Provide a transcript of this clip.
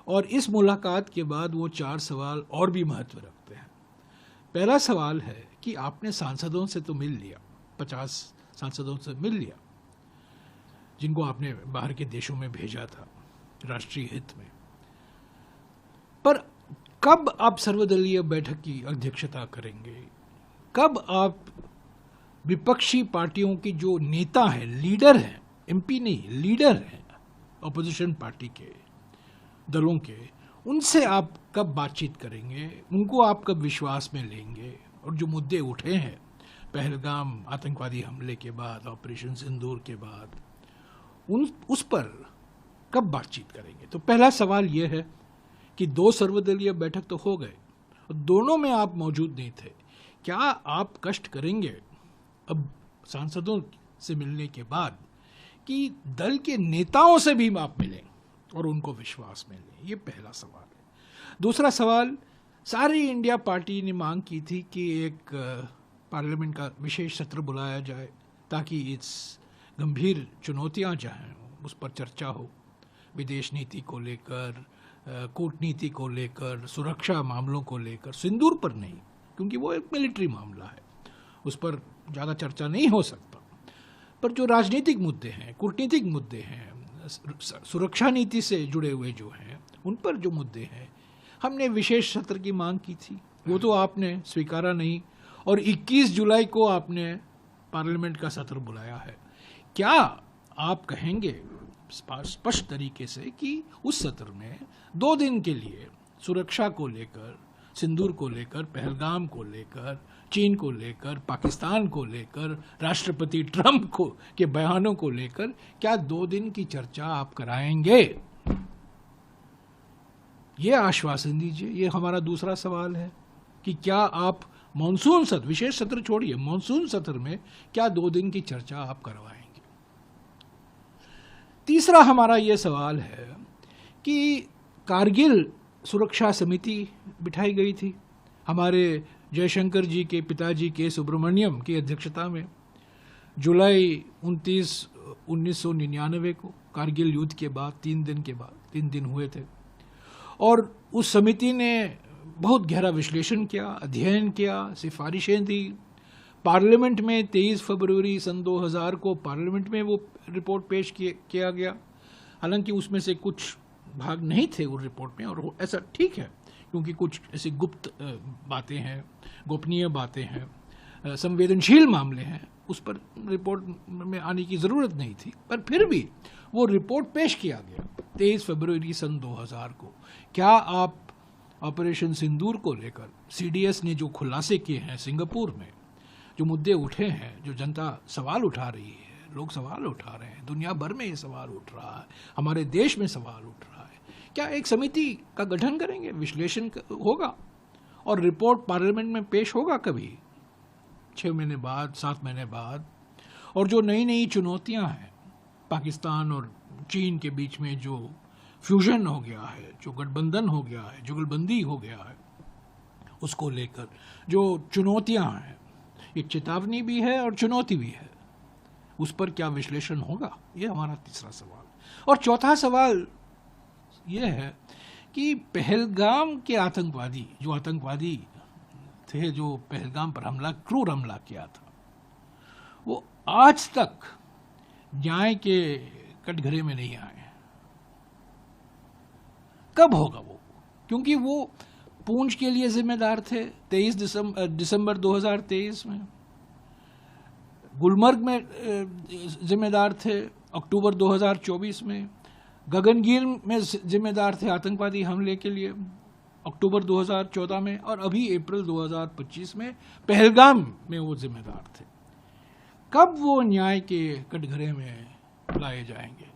और इस मुलाकात के बाद वो 4 सवाल और भी महत्व रखते हैं। पहला सवाल है कि आपने सांसदों से तो मिल लिया, 50 सांसदों से मिल लिया जिनको आपने बाहर के देशों में भेजा था राष्ट्रीय हित में, पर कब आप सर्वदलीय बैठक की अध्यक्षता करेंगे? कब आप विपक्षी पार्टियों की जो नेता हैं, लीडर हैं, एमपी नहीं लीडर हैं ऑपोजिशन पार्टी के दलों के, उनसे आप कब बातचीत करेंगे? उनको आप कब विश्वास में लेंगे? और जो मुद्दे उठे हैं पहलगाम आतंकवादी हमले के बाद, ऑपरेशन सिंदूर के बाद, उस पर कब बातचीत करेंगे? तो पहला सवाल यह है कि 2 सर्वदलीय बैठक तो हो गए, दोनों में आप मौजूद नहीं थे। क्या आप कष्ट करेंगे अब सांसदों से मिलने के बाद कि दल के नेताओं से भी आप मिलें और उनको विश्वास में लें? ये पहला सवाल है। दूसरा सवाल, सारी इंडिया पार्टी ने मांग की थी कि एक पार्लियामेंट का विशेष सत्र बुलाया जाए ताकि इस गंभीर चुनौतियां चाहें उस पर चर्चा हो, विदेश नीति को लेकर, कूटनीति को लेकर, सुरक्षा मामलों को लेकर। सिंदूर पर नहीं, क्योंकि वो एक मिलिट्री मामला है, उस पर ज़्यादा चर्चा नहीं हो सकता, पर जो राजनीतिक मुद्दे हैं, कूटनीतिक मुद्दे हैं, सुरक्षा नीति से जुड़े हुए जो हैं, उन पर जो मुद्दे हैं, हमने विशेष सत्र की मांग की थी, वो तो आपने स्वीकारा नहीं और 21 जुलाई को आपने पार्लियामेंट का सत्र बुलाया है। क्या आप कहेंगे स्पष्ट तरीके से कि उस सत्र में 2 दिन के लिए सुरक्षा को लेकर, सिंदूर को लेकर, पहलगाम को लेकर, चीन को लेकर, पाकिस्तान को लेकर, राष्ट्रपति ट्रंप के बयानों को लेकर, क्या 2 दिन की चर्चा आप कराएंगे? ये आश्वासन दीजिए। ये हमारा दूसरा सवाल है कि क्या आप मॉनसून सत्र, विशेष सत्र छोड़िए, मॉनसून सत्र में क्या 2 दिन की चर्चा आप करवाएंगे? तीसरा हमारा ये सवाल है कि कारगिल सुरक्षा समिति बिठाई गई थी हमारे जयशंकर जी के पिताजी के सुब्रमण्यम की अध्यक्षता में जुलाई 29, 1999 को, कारगिल युद्ध के बाद 3 दिन के बाद, 3 दिन हुए थे, और उस समिति ने बहुत गहरा विश्लेषण किया, अध्ययन किया, सिफारिशें दी। पार्लियामेंट में 23 फरवरी सन 2000 को पार्लियामेंट में वो रिपोर्ट पेश किया गया। हालांकि उसमें से कुछ भाग नहीं थे उस रिपोर्ट में, और ऐसा ठीक है क्योंकि कुछ ऐसी गुप्त बातें हैं, गोपनीय बातें हैं, संवेदनशील मामले हैं, उस पर रिपोर्ट में आने की ज़रूरत नहीं थी, पर फिर भी वो रिपोर्ट पेश किया गया 23 फरवरी सन 2000 को। क्या आप ऑपरेशन सिंदूर को लेकर CDS ने जो खुलासे किए हैं, सिंगापुर में जो मुद्दे उठे हैं, जो जनता सवाल उठा रही है, लोग सवाल उठा रहे हैं, दुनिया भर में ये सवाल उठ रहा है, हमारे देश में सवाल उठ रहा है, क्या एक समिति का गठन करेंगे, विश्लेषण होगा और रिपोर्ट पार्लियामेंट में पेश होगा कभी 6 महीने बाद, 7 महीने बाद? और जो नई नई चुनौतियां हैं, पाकिस्तान और चीन के बीच में जो फ्यूजन हो गया है, जो गठबंधन हो गया है, जुगलबंदी हो गया है, उसको लेकर जो चुनौतियां हैं, एक चेतावनी भी है और चुनौती भी है, उस पर क्या विश्लेषण होगा? ये हमारा तीसरा सवाल। और चौथा सवाल यह है कि पहलगाम के आतंकवादी थे, जो पहलगाम पर क्रूर हमला किया था, वो आज तक न्याय के कटघरे में नहीं आए। कब होगा वो? क्योंकि वो पूंछ के लिए जिम्मेदार थे 23 दिसंबर 2023 में, गुलमर्ग में जिम्मेदार थे अक्टूबर 2024 में, गगनगीर में जिम्मेदार थे आतंकवादी हमले के लिए अक्टूबर 2014 में, और अभी अप्रैल 2025 में पहलगाम में वो जिम्मेदार थे। कब वो न्याय के कटघरे में लाए जाएंगे?